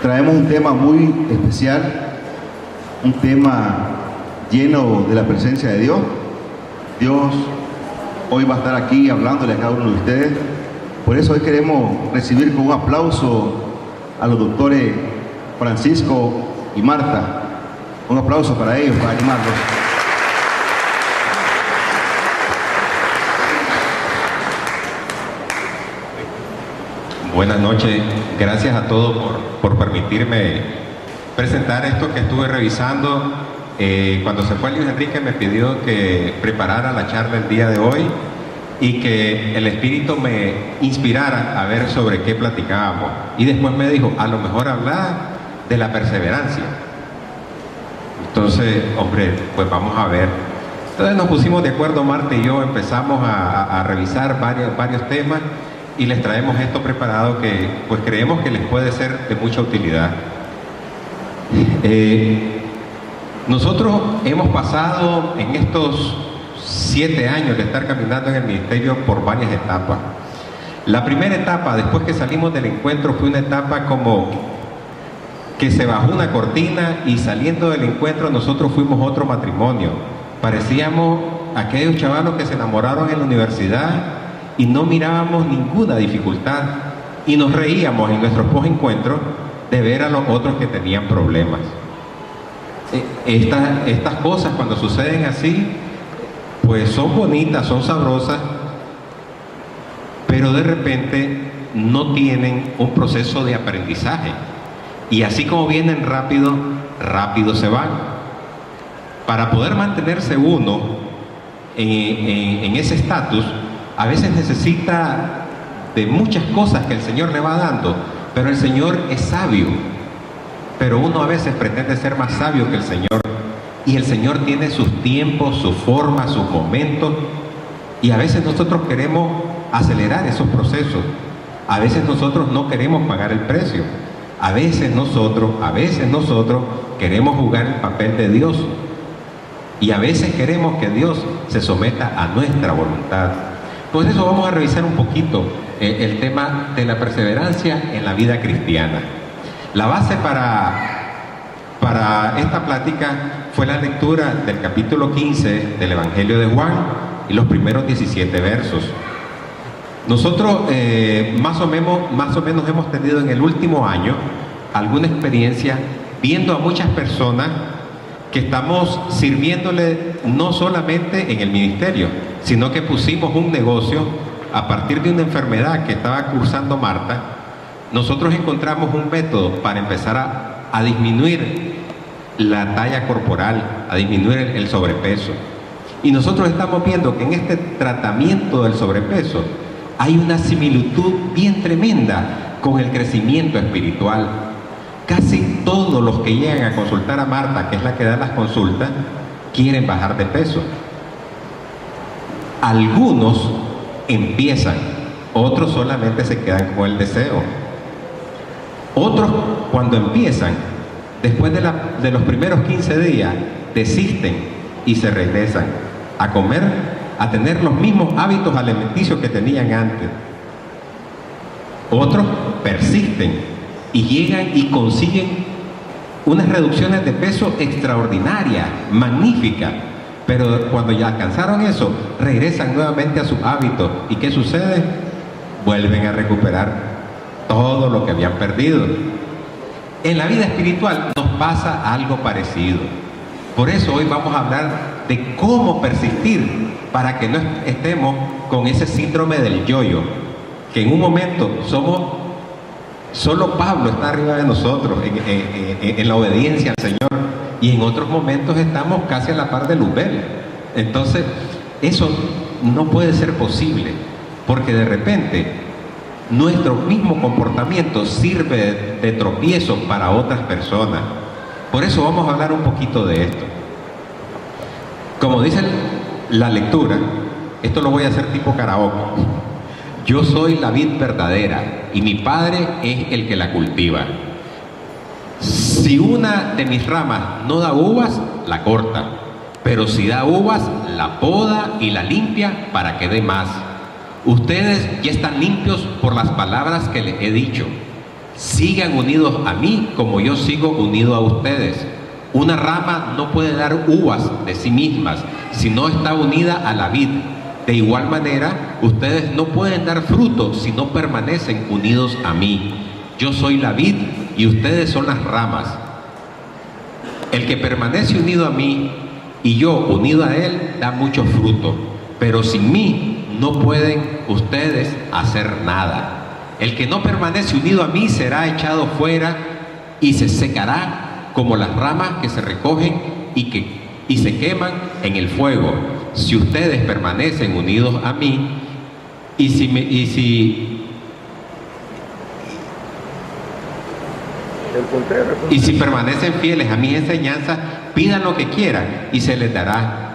traemos un tema muy especial, un tema lleno de la presencia de Dios. Dios hoy va a estar aquí hablándole a cada uno de ustedes. Por eso hoy queremos recibir con un aplauso a los doctores Francisco y Marta. Un aplauso para ellos, para animarlos. Buenas noches, gracias a todos por permitirme presentar esto que estuve revisando. Cuando se fue Luis Enrique me pidió que preparara la charla el día de hoy y que el Espíritu me inspirara a ver sobre qué platicábamos. Y después me dijo, a lo mejor hablar de la perseverancia. Entonces, hombre, pues vamos a ver. Entonces nos pusimos de acuerdo, Marta y yo, empezamos a revisar varios temas y les traemos esto preparado que pues creemos que les puede ser de mucha utilidad. Nosotros hemos pasado en estos 7 años de estar caminando en el ministerio por varias etapas. La primera etapa, después que salimos del encuentro, fue una etapa como que se bajó una cortina y saliendo del encuentro nosotros fuimos otro matrimonio. Parecíamos aquellos chavalos que se enamoraron en la universidad y no mirábamos ninguna dificultad y nos reíamos en nuestros post-encuentros de ver a los otros que tenían problemas. Estas cosas cuando suceden así, pues son bonitas, son sabrosas, pero de repente no tienen un proceso de aprendizaje. Y así como vienen rápido, rápido se van. Para poder mantenerse uno en ese estatus, a veces necesita de muchas cosas que el Señor le va dando, pero el Señor es sabio. Pero uno a veces pretende ser más sabio que el Señor. Y el Señor tiene sus tiempos, sus formas, sus momentos. Y a veces nosotros queremos acelerar esos procesos. A veces nosotros no queremos pagar el precio. A veces nosotros queremos jugar el papel de Dios. Y a veces queremos que Dios se someta a nuestra voluntad. Por eso vamos a revisar un poquito el tema de la perseverancia en la vida cristiana. La base para esta plática fue la lectura del capítulo 15 del Evangelio de Juan y los primeros 17 versos. Nosotros más o menos hemos tenido en el último año alguna experiencia viendo a muchas personas que estamos sirviéndole no solamente en el ministerio, sino que pusimos un negocio a partir de una enfermedad que estaba cursando Marta. Nosotros encontramos un método para empezar a disminuir la talla corporal, a disminuir el sobrepeso. Y nosotros estamos viendo que en este tratamiento del sobrepeso hay una similitud bien tremenda con el crecimiento espiritual. Casi todos los que llegan a consultar a Marta, que es la que da las consultas, quieren bajar de peso. Algunos empiezan, otros solamente se quedan con el deseo. Otros, cuando empiezan, después de los primeros 15 días, desisten y se regresan a comer, a tener los mismos hábitos alimenticios que tenían antes. Otros persisten y llegan y consiguen unas reducciones de peso extraordinarias, magníficas, pero cuando ya alcanzaron eso, regresan nuevamente a sus hábitos. ¿Y qué sucede? Vuelven a recuperar todo lo que habían perdido. En la vida espiritual nos pasa algo parecido. Por eso hoy vamos a hablar de cómo persistir para que no estemos con ese síndrome del yo-yo, que en un momento solo Pablo está arriba de nosotros en la obediencia al Señor, y en otros momentos estamos casi a la par de Luzbel. Entonces, eso no puede ser posible, porque de repente nuestro mismo comportamiento sirve de tropiezo para otras personas. Por eso vamos a hablar un poquito de esto. Como dice la lectura, esto lo voy a hacer tipo karaoke. Yo soy la vid verdadera y mi Padre es el que la cultiva. Si una de mis ramas no da uvas, la corta, pero si da uvas, la poda y la limpia para que dé más. Ustedes ya están limpios por las palabras que les he dicho. sigan unidos a mí como yo sigo unido a ustedes. Una rama no puede dar uvas de sí mismas si no está unida a la vid. De igual manera, ustedes no pueden dar fruto si no permanecen unidos a mí. Yo soy la vid y ustedes son las ramas. El que permanece unido a mí y yo unido a él da mucho fruto, pero sin mí no pueden ustedes hacer nada. El que no permanece unido a mí será echado fuera y se secará como las ramas que se recogen y se queman en el fuego. Si ustedes permanecen unidos a mí y si permanecen fieles a mis enseñanzas, pidan lo que quieran y se les dará.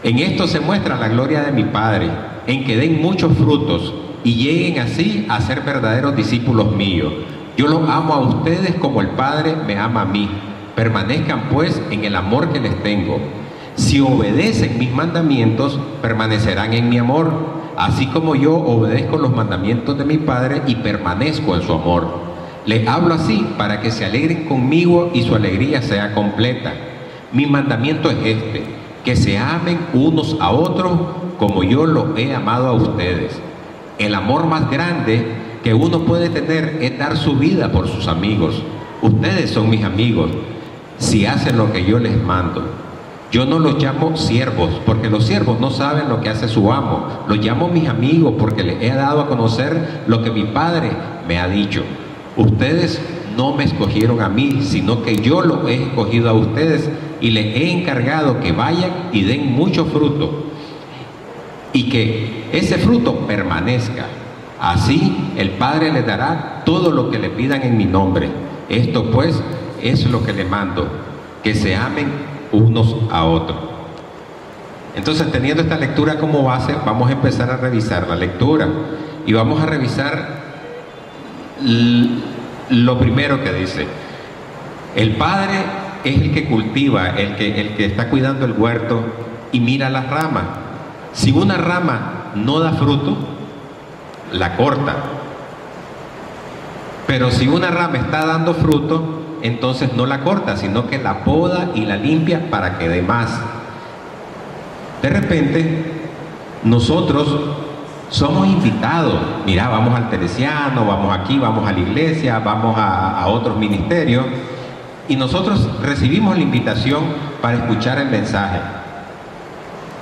En esto se muestra la gloria de mi Padre, en que den muchos frutos y lleguen así a ser verdaderos discípulos míos. Yo los amo a ustedes como el Padre me ama a mí. Permanezcan pues en el amor que les tengo. Si obedecen mis mandamientos, permanecerán en mi amor, así como yo obedezco los mandamientos de mi Padre y permanezco en su amor. Les hablo así para que se alegren conmigo y su alegría sea completa. Mi mandamiento es este, que se amen unos a otros como yo los he amado a ustedes. El amor más grande que uno puede tener es dar su vida por sus amigos. Ustedes son mis amigos si hacen lo que yo les mando. Yo no los llamo siervos, porque los siervos no saben lo que hace su amo. Los llamo mis amigos porque les he dado a conocer lo que mi Padre me ha dicho. Ustedes no me escogieron a mí, sino que yo los he escogido a ustedes y les he encargado que vayan y den mucho fruto y que ese fruto permanezca. Así el Padre les dará todo lo que le pidan en mi nombre. Esto pues es lo que le mando, que se amen unos a otros. Entonces, teniendo esta lectura como base, vamos a empezar a revisar la lectura y vamos a revisar lo primero que dice. El Padre es el que cultiva, el que está cuidando el huerto y mira las ramas. Si una rama no da fruto, la corta. Pero si una rama está dando fruto, entonces no la corta, sino que la poda y la limpia para que dé más. De repente, nosotros somos invitados. Mira, vamos al Teresiano, vamos aquí, vamos a la iglesia, vamos a otros ministerios, y nosotros recibimos la invitación para escuchar el mensaje.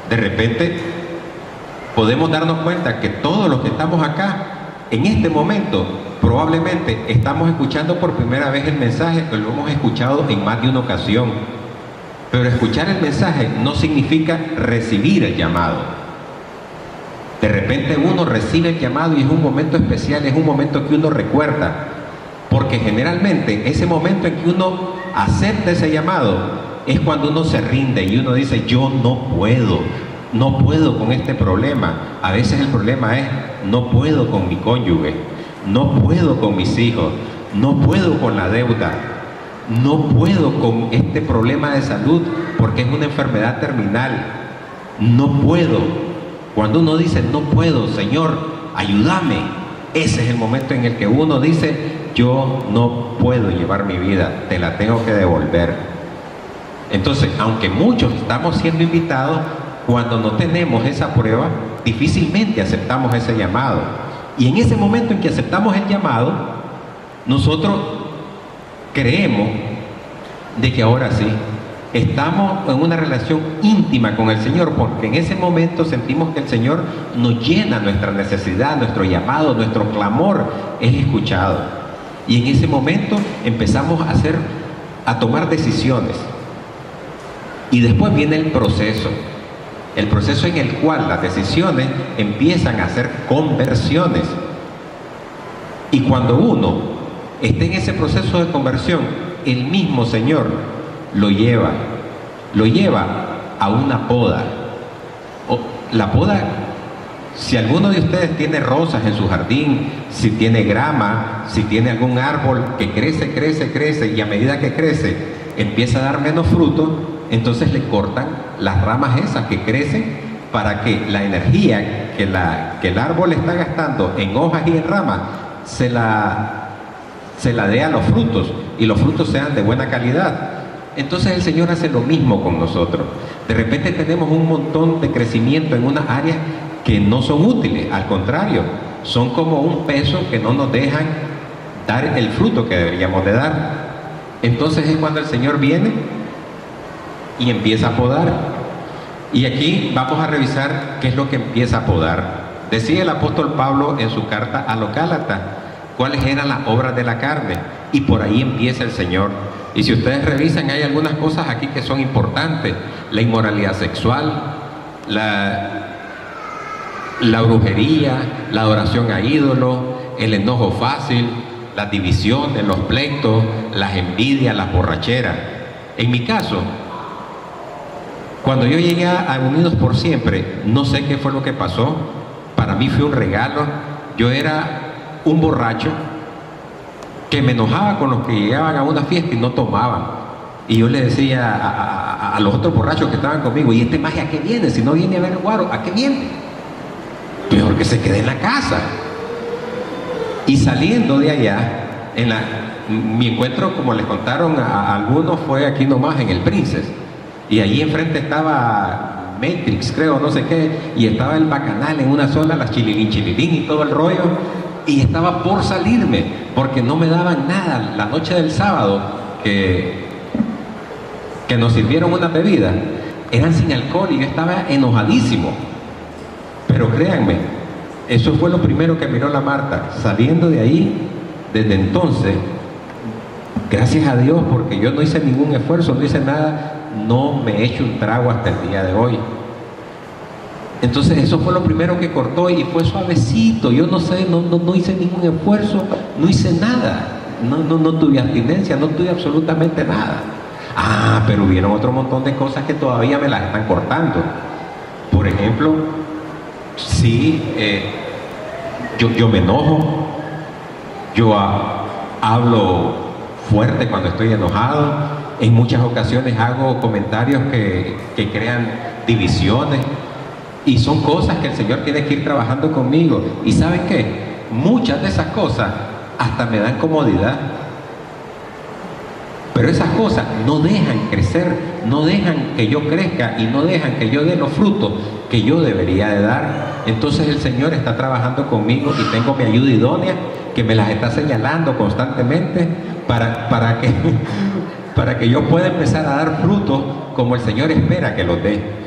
De repente, podemos darnos cuenta que todos los que estamos acá, en este momento, probablemente estamos escuchando por primera vez el mensaje, que lo hemos escuchado en más de una ocasión. Pero escuchar el mensaje no significa recibir el llamado. De repente uno recibe el llamado y es un momento especial, es un momento que uno recuerda. Porque generalmente ese momento en que uno acepta ese llamado es cuando uno se rinde y uno dice: yo no puedo con este problema. A veces el problema es: no puedo con mi cónyuge, no puedo con mis hijos, no puedo con la deuda, no puedo con este problema de salud porque es una enfermedad terminal, no puedo. Cuando uno dice: no puedo, Señor, ayúdame, ese es el momento en el que uno dice: yo no puedo llevar mi vida, te la tengo que devolver. Entonces, aunque muchos estamos siendo invitados, cuando no tenemos esa prueba, difícilmente aceptamos ese llamado. Y en ese momento en que aceptamos el llamado, nosotros creemos de que ahora sí, estamos en una relación íntima con el Señor, porque en ese momento sentimos que el Señor nos llena nuestra necesidad, nuestro llamado, nuestro clamor es escuchado. Y en ese momento empezamos a tomar decisiones. Y después viene el proceso en el cual las decisiones empiezan a ser conversiones. Y cuando uno está en ese proceso de conversión, el mismo Señor lo lleva a una poda. La poda, si alguno de ustedes tiene rosas en su jardín, si tiene grama, si tiene algún árbol que crece y a medida que crece empieza a dar menos fruto, entonces le cortan las ramas esas que crecen para que la energía que el árbol está gastando en hojas y en ramas se se la dé a los frutos y los frutos sean de buena calidad. Entonces el Señor hace lo mismo con nosotros. De repente tenemos un montón de crecimiento en unas áreas que no son útiles, al contrario, son como un peso que no nos dejan dar el fruto que deberíamos de dar. Entonces es cuando el Señor viene y empieza a podar. Y aquí vamos a revisar qué es lo que empieza a podar. Decía el apóstol Pablo en su carta a los Gálatas cuáles eran las obras de la carne, y por ahí empieza el Señor. Y si ustedes revisan, hay algunas cosas aquí que son importantes: la inmoralidad sexual, la brujería, la adoración a ídolos, el enojo fácil, las divisiones, los pleitos, las envidias, las borracheras. En mi caso, cuando yo llegué a Unidos por Siempre, no sé qué fue lo que pasó. Para mí fue un regalo. Yo era un borracho que me enojaba con los que llegaban a una fiesta y no tomaban. Y yo le decía a los otros borrachos que estaban conmigo: ¿y este maje a qué viene? Si no viene a ver el guaro, ¿a qué viene? Mejor que se quede en la casa. Y saliendo de allá, mi encuentro, como les contaron a algunos, fue aquí nomás en el Princess. Y allí enfrente estaba Matrix, creo, no sé qué, y estaba el Bacanal en una sola, las chililín y todo el rollo. Y estaba por salirme, porque no me daban nada. La noche del sábado, que nos sirvieron una bebida, eran sin alcohol y yo estaba enojadísimo. Pero créanme, eso fue lo primero que miró la Marta. Saliendo de ahí, desde entonces, gracias a Dios, porque yo no hice ningún esfuerzo, no hice nada, no me he hecho un trago hasta el día de hoy. Entonces eso fue lo primero que cortó, y fue suavecito. Yo no sé, no hice ningún esfuerzo, no hice nada, no tuve abstinencia, no tuve absolutamente nada. Pero hubieron otro montón de cosas que todavía me las están cortando. Por ejemplo, sí, yo me enojo, yo hablo fuerte cuando estoy enojado. En muchas ocasiones hago comentarios que crean divisiones. Y son cosas que el Señor tiene que ir trabajando conmigo. ¿Y saben qué? Muchas de esas cosas hasta me dan comodidad. Pero esas cosas no dejan crecer, no dejan que yo crezca y no dejan que yo dé los frutos que yo debería de dar. Entonces el Señor está trabajando conmigo y tengo mi ayuda idónea que me las está señalando constantemente para que yo pueda empezar a dar frutos como el Señor espera que los dé.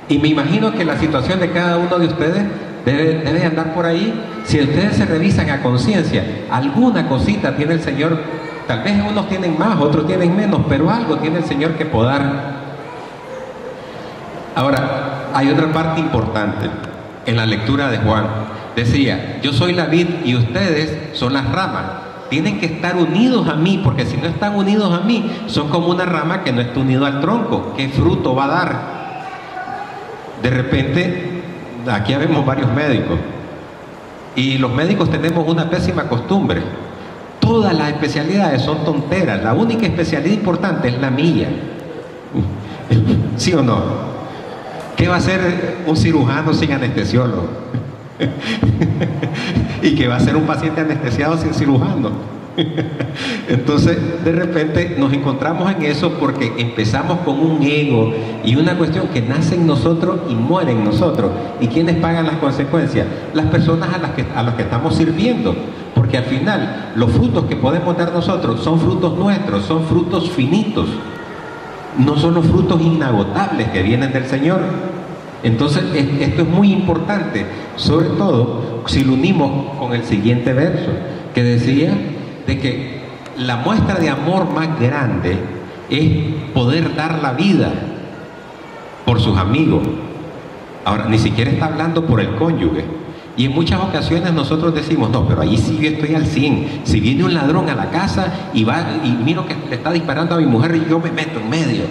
Y me imagino que la situación de cada uno de ustedes debe andar por ahí. Si ustedes se revisan a conciencia, alguna cosita tiene el Señor. Tal vez unos tienen más, otros tienen menos, pero algo tiene el Señor que podar. Ahora, hay otra parte importante en la lectura de Juan. Decía: yo soy la vid y ustedes son las ramas. Tienen que estar unidos a mí, porque si no están unidos a mí, son como una rama que no está unido al tronco. ¿Qué fruto va a dar? De repente, aquí vemos varios médicos, y los médicos tenemos una pésima costumbre. Todas las especialidades son tonteras. La única especialidad importante es la mía. ¿Sí o no? ¿Qué va a hacer un cirujano sin anestesiólogo? ¿Y qué va a hacer un paciente anestesiado sin cirujano? Entonces, de repente nos encontramos en eso porque empezamos con un ego y una cuestión que nace en nosotros y muere en nosotros. ¿Y quiénes pagan las consecuencias? Las personas a las que estamos sirviendo. Porque al final, los frutos que podemos dar nosotros son frutos nuestros, son frutos finitos. No son los frutos inagotables que vienen del Señor. Entonces, esto es muy importante, sobre todo si lo unimos con el siguiente verso, que decía de que la muestra de amor más grande es poder dar la vida por sus amigos. Ahora, ni siquiera está hablando por el cónyuge. Y en muchas ocasiones nosotros decimos: no, pero ahí sí yo estoy al 100. Si viene un ladrón a la casa y miro que le está disparando a mi mujer, y yo me meto en medio.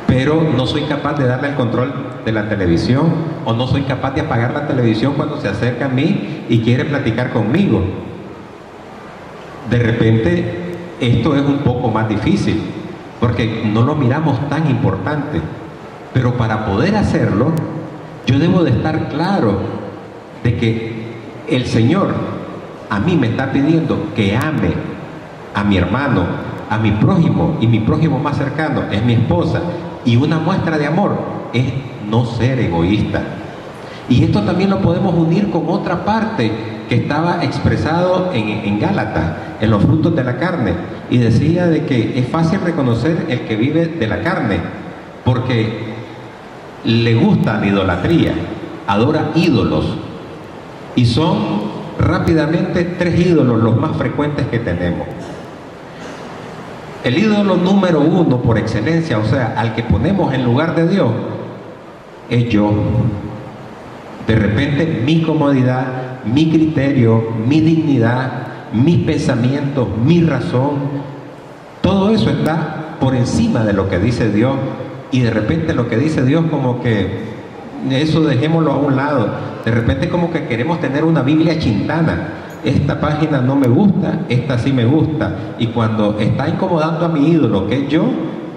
Pero no soy capaz de darle el control de la televisión, o no soy capaz de apagar la televisión cuando se acerca a mí y quiere platicar conmigo. De repente esto es un poco más difícil porque no lo miramos tan importante, pero para poder hacerlo yo debo de estar claro de que el Señor a mí me está pidiendo que ame a mi hermano, a mi prójimo, y mi prójimo más cercano es mi esposa, y una muestra de amor es no ser egoísta. Y esto también lo podemos unir con otra parte que estaba expresado en Gálatas, en los frutos de la carne, y decía de que es fácil reconocer el que vive de la carne, porque le gusta la idolatría, adora ídolos, y son rápidamente 3 ídolos los más frecuentes que tenemos. El ídolo número 1 por excelencia, o sea, al que ponemos en lugar de Dios, es yo. De repente mi comodidad, mi criterio, mi dignidad, mis pensamientos, mi razón, todo eso está por encima de lo que dice Dios, y de repente lo que dice Dios como que eso dejémoslo a un lado. De repente como que queremos tener una Biblia chintana. Esta página no me gusta, esta sí me gusta, y cuando está incomodando a mi ídolo, que es yo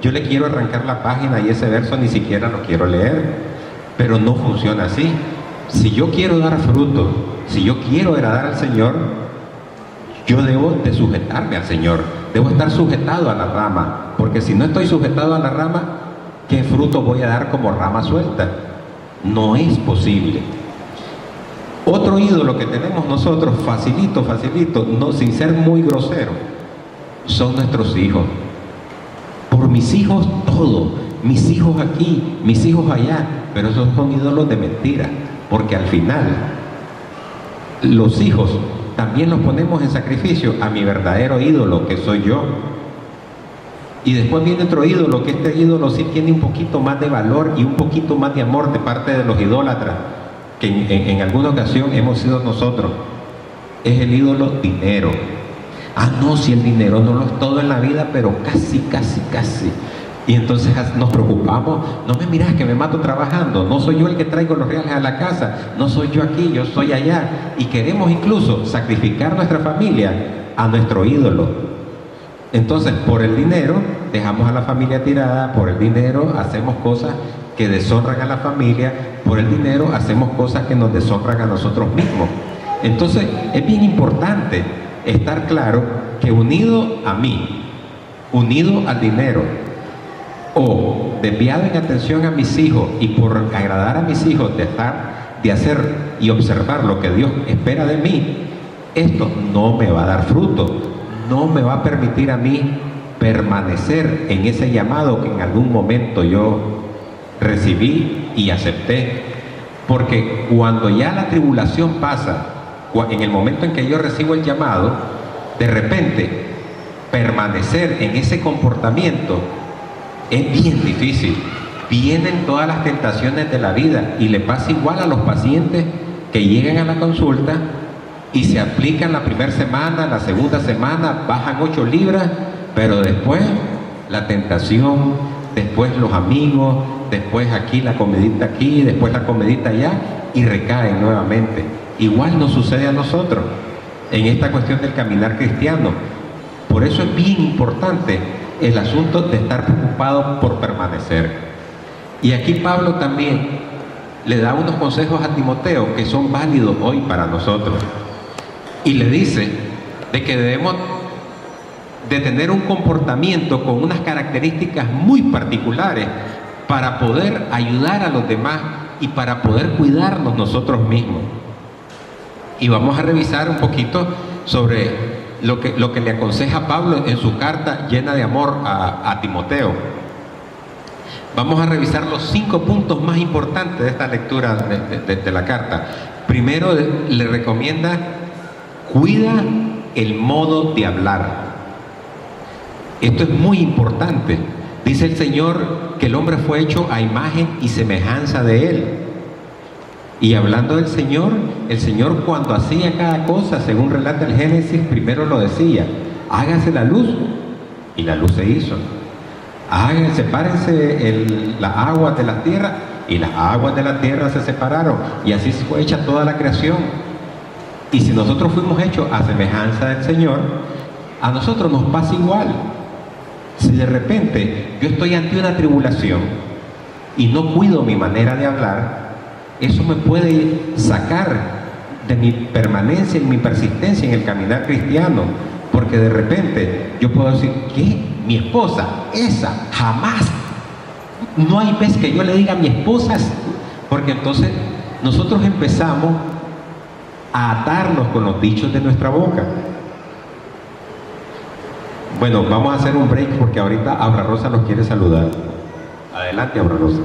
le quiero arrancar la página y ese verso ni siquiera lo quiero leer. Pero no funciona así. Si yo quiero dar fruto, si yo quiero agradar al Señor, yo debo de sujetarme al Señor, debo estar sujetado a la rama, porque si no estoy sujetado a la rama, ¿qué fruto voy a dar como rama suelta? No es posible. Otro ídolo que tenemos nosotros, facilito, no, sin ser muy grosero, son nuestros hijos. Por mis hijos todo, mis hijos aquí, mis hijos allá, pero esos son ídolos de mentira, porque al final los hijos también los ponemos en sacrificio a mi verdadero ídolo, que soy yo. Y después viene otro ídolo, que este ídolo sí tiene un poquito más de valor y un poquito más de amor de parte de los idólatras, que en alguna ocasión hemos sido nosotros. Es el ídolo dinero. Ah, no, si el dinero no lo es todo en la vida, pero casi. Y entonces nos preocupamos. No me miras que me mato trabajando, no soy yo el que traigo los reales a la casa, no soy yo aquí, yo soy allá. Y queremos incluso sacrificar nuestra familia a nuestro ídolo. Entonces, por el dinero dejamos a la familia tirada, por el dinero hacemos cosas que deshonran a la familia, por el dinero hacemos cosas que nos deshonran a nosotros mismos. Entonces, es bien importante estar claro que unido a mí, unido al dinero, o desviado en atención a mis hijos y por agradar a mis hijos de hacer y observar lo que Dios espera de mí, esto no me va a dar fruto, no me va a permitir a mí permanecer en ese llamado que en algún momento yo recibí y acepté. Porque cuando ya la tribulación pasa, en el momento en que yo recibo el llamado, de repente permanecer en ese comportamiento es bien difícil. Vienen todas las tentaciones de la vida, y le pasa igual a los pacientes que llegan a la consulta y se aplican la primera semana, la segunda semana, bajan 8 libras, pero después la tentación, después los amigos, después aquí la comidita aquí, después la comidita allá, y recaen nuevamente. Igual nos sucede a nosotros en esta cuestión del caminar cristiano. Por eso es bien importante el asunto de estar preocupado por permanecer. Y aquí Pablo también le da unos consejos a Timoteo que son válidos hoy para nosotros. Y le dice de que debemos de tener un comportamiento con unas características muy particulares para poder ayudar a los demás y para poder cuidarnos nosotros mismos. Y vamos a revisar un poquito sobre lo que le aconseja Pablo en su carta llena de amor a Timoteo. Vamos a revisar los 5 puntos más importantes de esta lectura de la carta. Primero, le recomienda: cuida el modo de hablar. Esto es muy importante. Dice el Señor que el hombre fue hecho a imagen y semejanza de Él. Y hablando del Señor, el Señor cuando hacía cada cosa, según relata el Génesis, primero lo decía: hágase la luz, y la luz se hizo. Sepárense las aguas de la tierra, y las aguas de la tierra se separaron, y así fue hecha toda la creación. Y si nosotros fuimos hechos a semejanza del Señor, a nosotros nos pasa igual. Si de repente yo estoy ante una tribulación y no cuido mi manera de hablar, eso me puede sacar de mi permanencia y mi persistencia en el caminar cristiano, porque de repente yo puedo decir, ¿qué? Mi esposa, esa, jamás. No hay vez que yo le diga a mi esposa, porque entonces nosotros empezamos a atarnos con los dichos de nuestra boca. Bueno, vamos a hacer un break porque ahorita Abra Rosa nos quiere saludar. Adelante, Abra Rosa.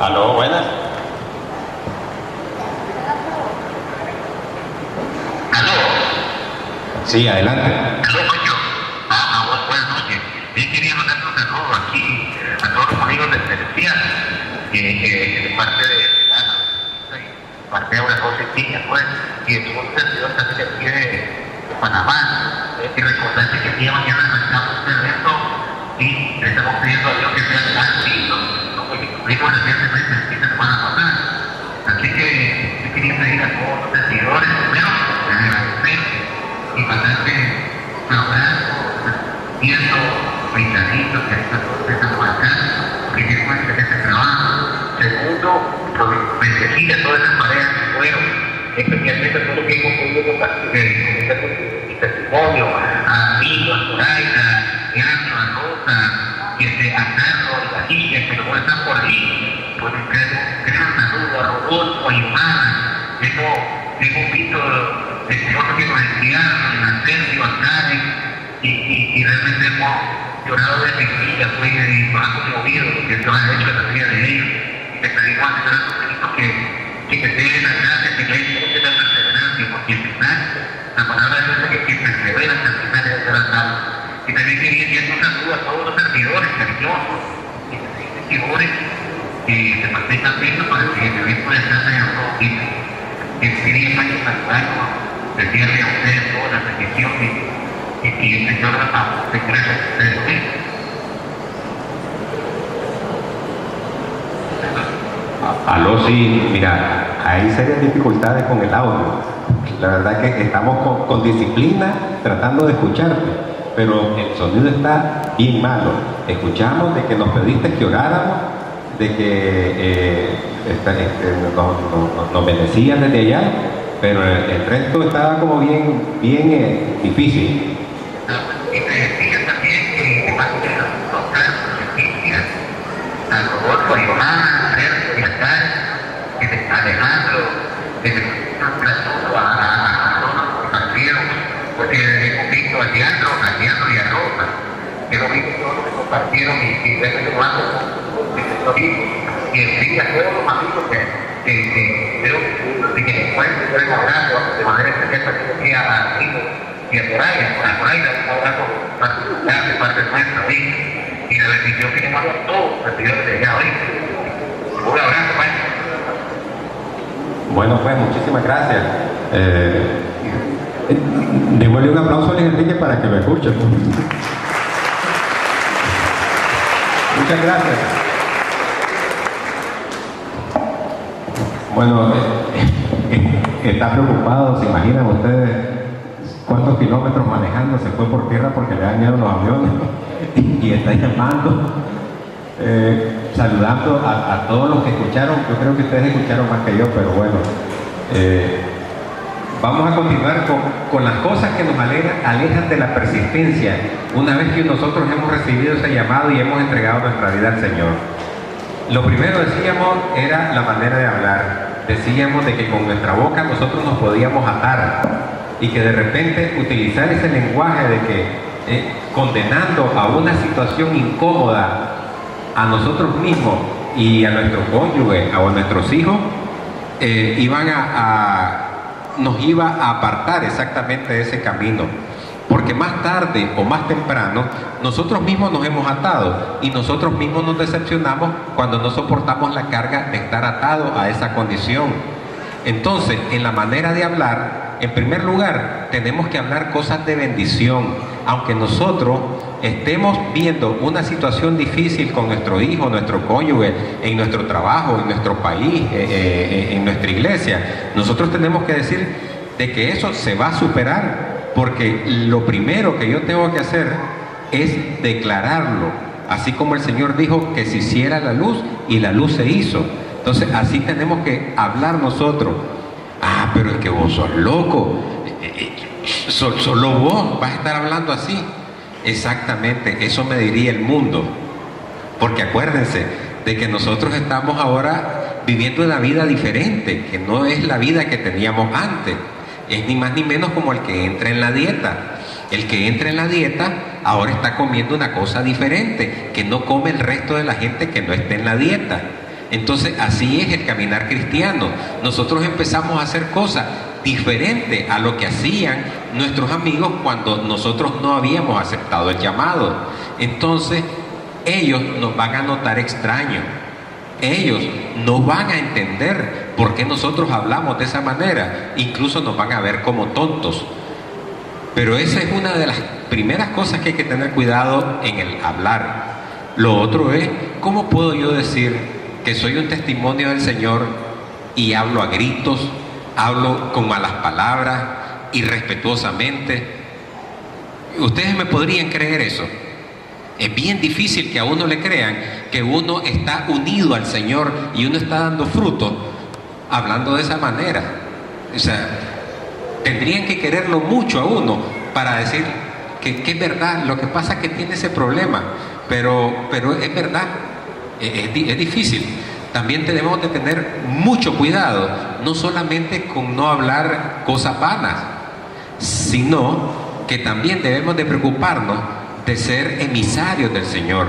Aló, buenas. Aló. Sí, adelante. Aló, yo. Buenas noches. Yo quería mandar un saludo aquí a todos los amigos del Celestial, de parte de parte de una cosa piña, pues, y de todo un servidor también de aquí de Panamá. Y recordarse que el día de mañana arrancamos un evento y le estamos pidiendo a Dios que sea tan lindo como el que cumplimos recientemente el fin de semana pasada. Así que yo quería pedir a todos los servidores, primero, agradecer y mandarle un abrazo, viendo pintaditos que ahorita todos están marcando, porque tienen un excelente trabajo. Segundo, bendecir a todas esas parejas que fueron, especialmente a todos los que hemos podido comentar con mi testimonio, a amigos, a Zoraida, Leandro, a Rosa, a Carlos, a Gilla, que no están por ahí. Pues un saludo a Rodolfo, a Ivana. Hemos visto otros que nos enviaron, a Sergio, a Karen, y realmente hemos llorado de alegría, pues, y nos ha conmovido lo que Dios ha hecho en la vida de ellos. Y te pedimos a Señor Jesucristo que te dé la gracia, que le dé la perseverancia, porque al final la palabra de Dios dice que persevera hasta el final es alcanzado. Y también quería enviar un saludo a todos los servidores cariñosos y seguidores que se mantengan viendo para que el evento de Santa y Antonio, que quería saludarnos, decirle a ustedes todas las bendiciones y el Señor te gracias a ustedes. Aló, sí, mira, hay serias dificultades con el audio. La verdad que estamos con disciplina tratando de escucharte, pero el sonido está bien malo. Escuchamos de que nos pediste que oráramos, de que nos bendecías desde allá, pero el resto estaba como bien difícil. Y te decía también que de parte de los doctores, a Rodolfo, a Iván, a Sergio y a Karen, a Alejandro, un saludo a todos los que compartieron, porque hemos visto a Leandro y a Rosa, que lo vimos todos los que compartieron y realmente lo hacen y en fin a todos los amigos que creo que encuentren un abrazo de manera especial también a amigos y a Zoraida, un abrazo particular de parte nuestra, y la bendición que le mando a todos los servidores de allá hoy. Un abrazo, maestro. Bueno, pues muchísimas gracias. Devuelve un aplauso a Luis Enrique para que lo escuche. Muchas gracias. Bueno, está preocupado, ¿se imaginan ustedes cuántos kilómetros manejando? Se fue por tierra porque le han miedo los aviones y está llamando, saludando a todos los que escucharon. Yo creo que ustedes escucharon más que yo, pero bueno, vamos a continuar con las cosas que nos alejan de la persistencia una vez que nosotros hemos recibido ese llamado y hemos entregado nuestra vida al Señor. Lo primero, decíamos, era la manera de hablar. Decíamos de que con nuestra boca nosotros nos podíamos atar y que de repente utilizar ese lenguaje de que condenando a una situación incómoda a nosotros mismos y a nuestro cónyuge o a nuestros hijos, nos iba a apartar exactamente de ese camino. Porque más tarde o más temprano nosotros mismos nos hemos atado y nosotros mismos nos decepcionamos cuando no soportamos la carga de estar atados a esa condición. Entonces, en la manera de hablar, en primer lugar, tenemos que hablar cosas de bendición, aunque nosotros estemos viendo una situación difícil con nuestro hijo, nuestro cónyuge, en nuestro trabajo, en nuestro país, en nuestra iglesia, nosotros tenemos que decir de que eso se va a superar, porque lo primero que yo tengo que hacer es declararlo, así como el Señor dijo que se hiciera la luz y la luz se hizo. Entonces así tenemos que hablar nosotros. Ah, pero es que vos sos loco, solo vos vas a estar hablando así. Exactamente, eso me diría el mundo, porque acuérdense de que nosotros estamos ahora viviendo una vida diferente, que no es la vida que teníamos antes. Es ni más ni menos como el que entra en la dieta. El que entra en la dieta ahora está comiendo una cosa diferente, que no come el resto de la gente que no está en la dieta. Entonces así es el caminar cristiano. Nosotros empezamos a hacer cosas diferentes a lo que hacían nuestros amigos cuando nosotros no habíamos aceptado el llamado. Entonces ellos nos van a notar extraños. Ellos no van a entender por qué nosotros hablamos de esa manera. Incluso nos van a ver como tontos. Pero esa es una de las primeras cosas que hay que tener cuidado en el hablar. Lo otro es, ¿cómo puedo yo decir que soy un testimonio del Señor y hablo a gritos, hablo con malas palabras, irrespetuosamente? ¿Ustedes me podrían creer eso? Es bien difícil que a uno le crean que uno está unido al Señor y uno está dando fruto hablando de esa manera. O sea, tendrían que quererlo mucho a uno para decir que es verdad. Lo que pasa es que tiene ese problema, pero es verdad. Es difícil. También tenemos de tener mucho cuidado, no solamente con no hablar cosas vanas, sino que también debemos de preocuparnos de ser emisarios del Señor.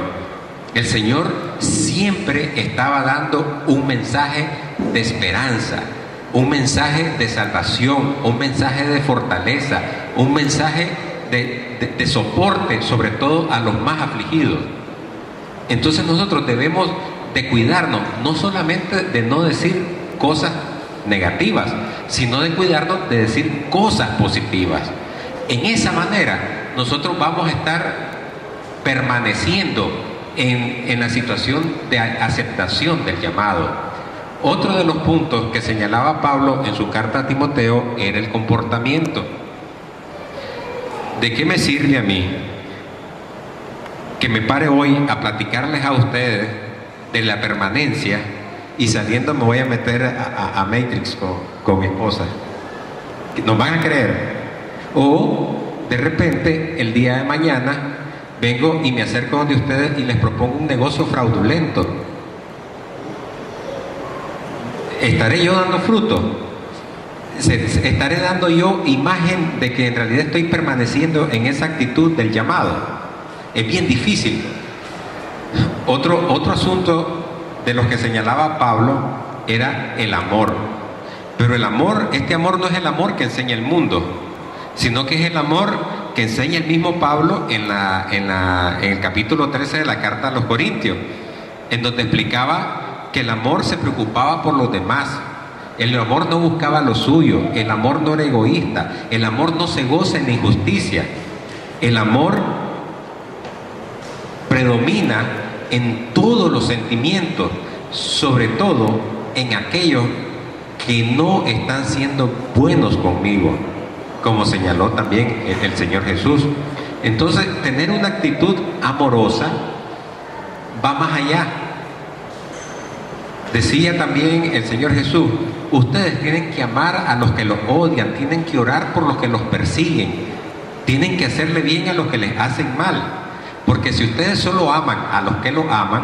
El Señor siempre estaba dando un mensaje de esperanza, un mensaje de salvación, un mensaje de fortaleza, un mensaje de soporte, sobre todo a los más afligidos. Entonces nosotros debemos de cuidarnos, no solamente de no decir cosas negativas, sino de cuidarnos de decir cosas positivas. En esa manera nosotros vamos a estar permaneciendo en la situación de aceptación del llamado. Otro de los puntos que señalaba Pablo en su carta a Timoteo era el comportamiento. ¿De qué me sirve a mí que me pare hoy a platicarles a ustedes de la permanencia y saliendo me voy a meter a Matrix con mi esposa? ¿Nos van a creer? O de repente el día de mañana vengo y me acerco donde ustedes y les propongo un negocio fraudulento. ¿Estaré yo dando fruto? ¿Estaré dando yo imagen de que en realidad estoy permaneciendo en esa actitud del llamado? Es bien difícil. Otro asunto de los que señalaba Pablo era el amor. Pero el amor, este amor no es el amor que enseña el mundo, sino que es el amor que enseña el mismo Pablo en el capítulo 13 de la carta a los Corintios, en donde explicaba que el amor se preocupaba por los demás. El amor no buscaba lo suyo, el amor no era egoísta, el amor no se goza en la injusticia. El amor predomina en todos los sentimientos, sobre todo en aquellos que no están siendo buenos conmigo, como señaló también el Señor Jesús. Entonces, tener una actitud amorosa va más allá. Decía también el Señor Jesús, ustedes tienen que amar a los que los odian, tienen que orar por los que los persiguen, tienen que hacerle bien a los que les hacen mal, porque si ustedes solo aman a los que los aman,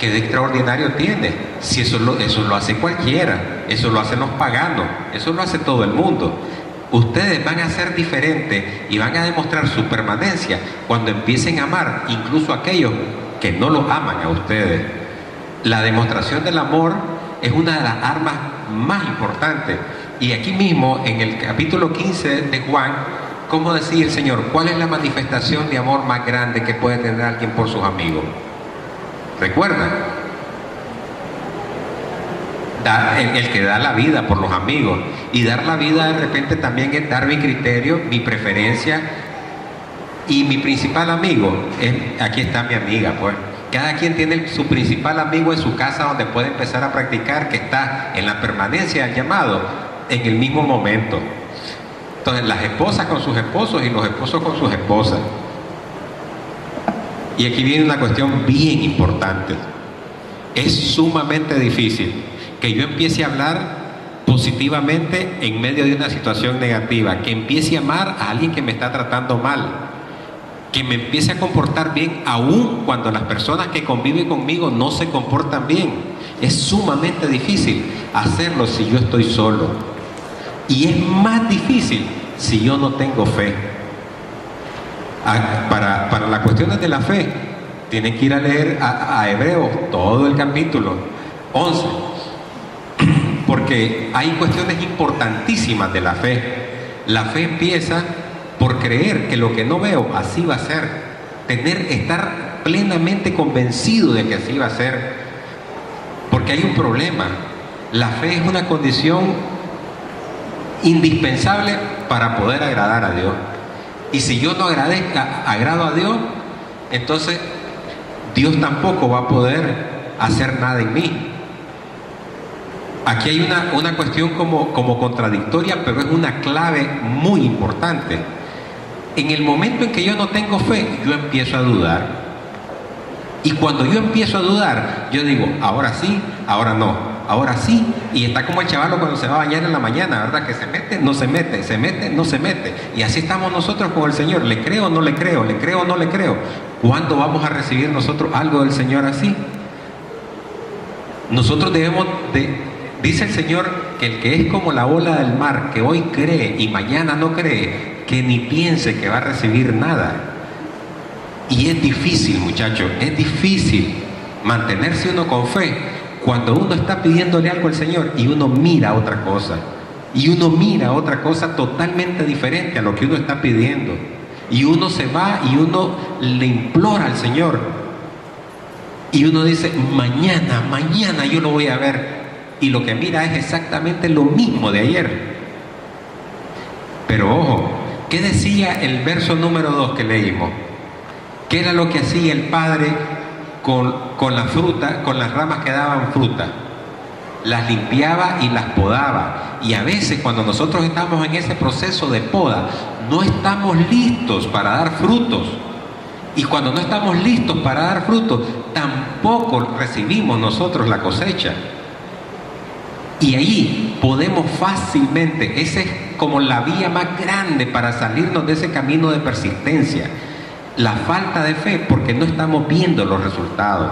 ¿qué de extraordinario tiene? Si eso lo hace cualquiera, eso lo hacen los paganos, eso lo hace todo el mundo. Ustedes van a ser diferentes y van a demostrar su permanencia cuando empiecen a amar incluso a aquellos que no los aman a ustedes. La demostración del amor es una de las armas más importantes. Y aquí mismo, en el capítulo 15 de Juan, ¿cómo decía el Señor? ¿Cuál es la manifestación de amor más grande que puede tener alguien por sus amigos? ¿Recuerdan? El que da la vida por los amigos. Y dar la vida de repente también es dar mi criterio, mi preferencia Y mi principal amigo, aquí está mi amiga, pues. Cada quien tiene su principal amigo en su casa donde puede empezar a practicar, que está en la permanencia del llamado en el mismo momento. Entonces, las esposas con sus esposos y los esposos con sus esposas. Y aquí viene una cuestión bien importante. Es sumamente difícil que yo empiece a hablar positivamente en medio de una situación negativa, que empiece a amar a alguien que me está tratando mal, que me empiece a comportar bien aún cuando las personas que conviven conmigo no se comportan bien. Es sumamente difícil hacerlo si yo estoy solo, y es más difícil si yo no tengo fe. Para las cuestiones de la fe tienen que ir a leer a Hebreos todo el capítulo 11, porque hay cuestiones importantísimas de la fe. La fe empieza por creer que lo que no veo así va a ser, estar plenamente convencido de que así va a ser, porque hay un problema. La fe es una condición indispensable para poder agradar a Dios, y si yo no agrado a Dios, entonces Dios tampoco va a poder hacer nada en mí. Aquí hay una cuestión como contradictoria, pero es una clave muy importante. En el momento en que yo no tengo fe, yo empiezo a dudar. Y cuando yo empiezo a dudar, yo digo, ahora sí, ahora no, ahora sí. Y está como el chavalo cuando se va a bañar en la mañana, ¿verdad? Que se mete, no se mete, se mete, no se mete. Y así estamos nosotros con el Señor. ¿Le creo o no le creo? ¿Le creo o no le creo? ¿Cuándo vamos a recibir nosotros algo del Señor así? Nosotros debemos dice el Señor que el que es como la ola del mar, que hoy cree y mañana no cree, que ni piense que va a recibir nada. Y es difícil, muchachos, es difícil mantenerse uno con fe cuando uno está pidiéndole algo al Señor y uno mira otra cosa. Y uno mira otra cosa totalmente diferente a lo que uno está pidiendo. Y uno se va y uno le implora al Señor. Y uno dice, mañana yo lo voy a ver. Y lo que mira es exactamente lo mismo de ayer. Pero ojo, ¿qué decía el verso número 2 que leímos? ¿Qué era lo que hacía el Padre con la fruta, con las ramas que daban fruta? Las limpiaba y las podaba. Y a veces cuando nosotros estamos en ese proceso de poda, no estamos listos para dar frutos. Y cuando no estamos listos para dar frutos, tampoco recibimos nosotros la cosecha. Y ahí podemos fácilmente, esa es como la vía más grande para salirnos de ese camino de persistencia. La falta de fe, porque no estamos viendo los resultados.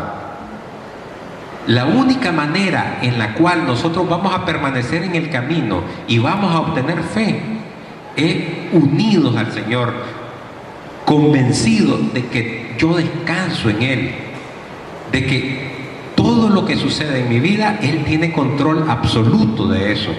La única manera en la cual nosotros vamos a permanecer en el camino y vamos a obtener fe es unidos al Señor, convencidos de que yo descanso en Él, de que todo lo que sucede en mi vida, Él tiene control absoluto de eso.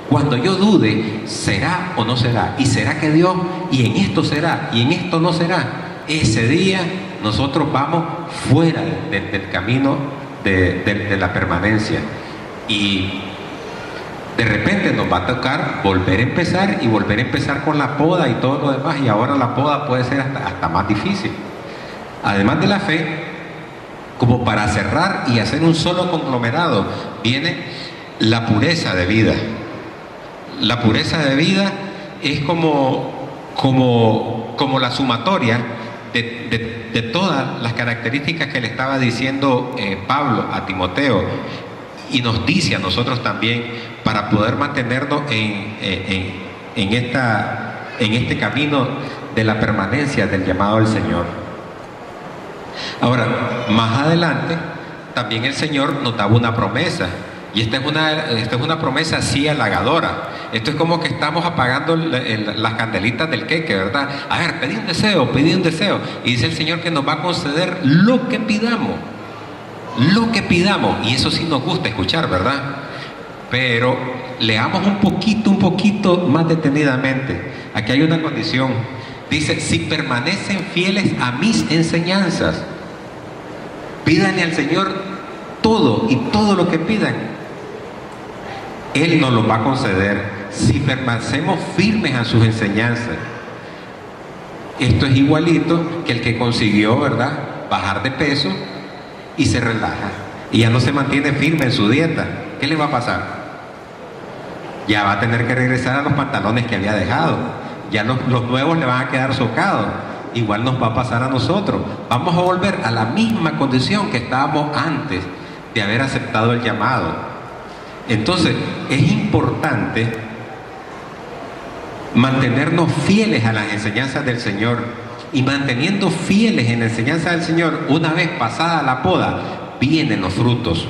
Cuando yo dude, ¿será o no será? ¿Y será que Dios? ¿Y en esto será? ¿Y en esto no será? Ese día nosotros vamos fuera del camino de la permanencia. Y de repente nos va a tocar volver a empezar y volver a empezar con la poda y todo lo demás. Y ahora la poda puede ser hasta más difícil. Además de la fe, como para cerrar y hacer un solo conglomerado, viene la pureza de vida. La pureza de vida es como la sumatoria de todas las características que le estaba diciendo Pablo a Timoteo, y nos dice a nosotros también, para poder mantenernos en este camino de la permanencia del llamado al Señor. Ahora, más adelante, también el Señor nos daba una promesa, y esta es una promesa así halagadora. Esto es como que estamos apagando las candelitas del queque, ¿verdad? A ver, pedí un deseo, y dice el Señor que nos va a conceder lo que pidamos, y eso sí nos gusta escuchar, ¿verdad? Pero leamos un poquito más detenidamente. Aquí hay una condición. Dice, si permanecen fieles a mis enseñanzas, pídanle al Señor todo, y todo lo que pidan, Él nos lo va a conceder, si permanecemos firmes a sus enseñanzas. Esto es igualito que el que consiguió, ¿verdad?, bajar de peso y se relaja y ya no se mantiene firme en su dieta. ¿Qué le va a pasar? Ya va a tener que regresar a los pantalones que había dejado. Ya los nuevos le van a quedar socados. Igual nos va a pasar a nosotros. Vamos a volver a la misma condición que estábamos antes de haber aceptado el llamado. Entonces, es importante mantenernos fieles a las enseñanzas del Señor, y manteniendo fieles en la enseñanza del Señor, una vez pasada la poda, vienen los frutos.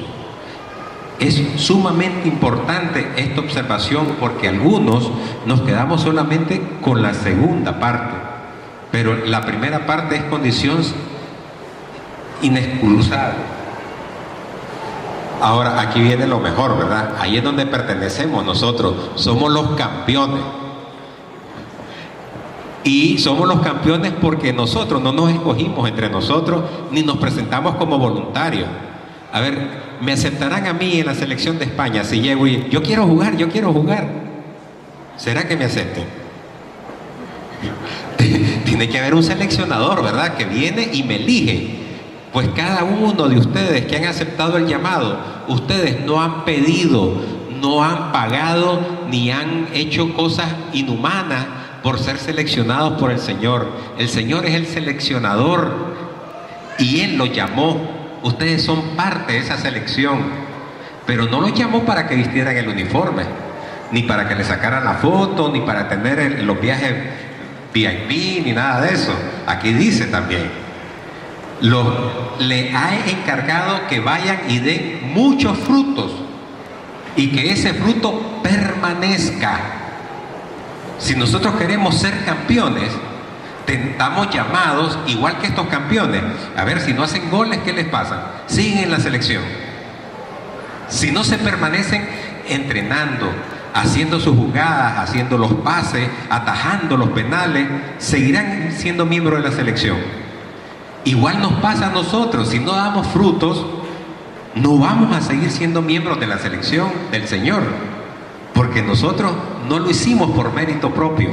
Es sumamente importante esta observación, porque algunos nos quedamos solamente con la segunda parte, pero la primera parte es condición inexcusable. Ahora, aquí viene lo mejor, ¿verdad? Ahí es donde pertenecemos nosotros, somos los campeones. Y somos los campeones porque nosotros no nos escogimos entre nosotros, ni nos presentamos como voluntarios. A ver, ¿me aceptarán a mí en la selección de España si llego y yo quiero jugar, yo quiero jugar? ¿Será que me acepten? Tiene que haber un seleccionador, ¿verdad?, que viene y me elige. Pues cada uno de ustedes que han aceptado el llamado, ustedes no han pedido, no han pagado, ni han hecho cosas inhumanas por ser seleccionados por el Señor. El Señor es el seleccionador y Él los llamó. Ustedes son parte de esa selección, pero no los llamó para que vistieran el uniforme, ni para que le sacaran la foto, ni para tener los viajes VIP, ni nada de eso. Aquí dice también, le ha encargado que vayan y den muchos frutos y que ese fruto permanezca. Si nosotros queremos ser campeones, estamos llamados, igual que estos campeones. A ver, si no hacen goles, ¿qué les pasa? Siguen en la selección. Si no se permanecen entrenando, haciendo sus jugadas, haciendo los pases, atajando los penales, seguirán siendo miembros de la selección. Igual nos pasa a nosotros, si no damos frutos, no vamos a seguir siendo miembros de la selección del Señor, porque nosotros no lo hicimos por mérito propio.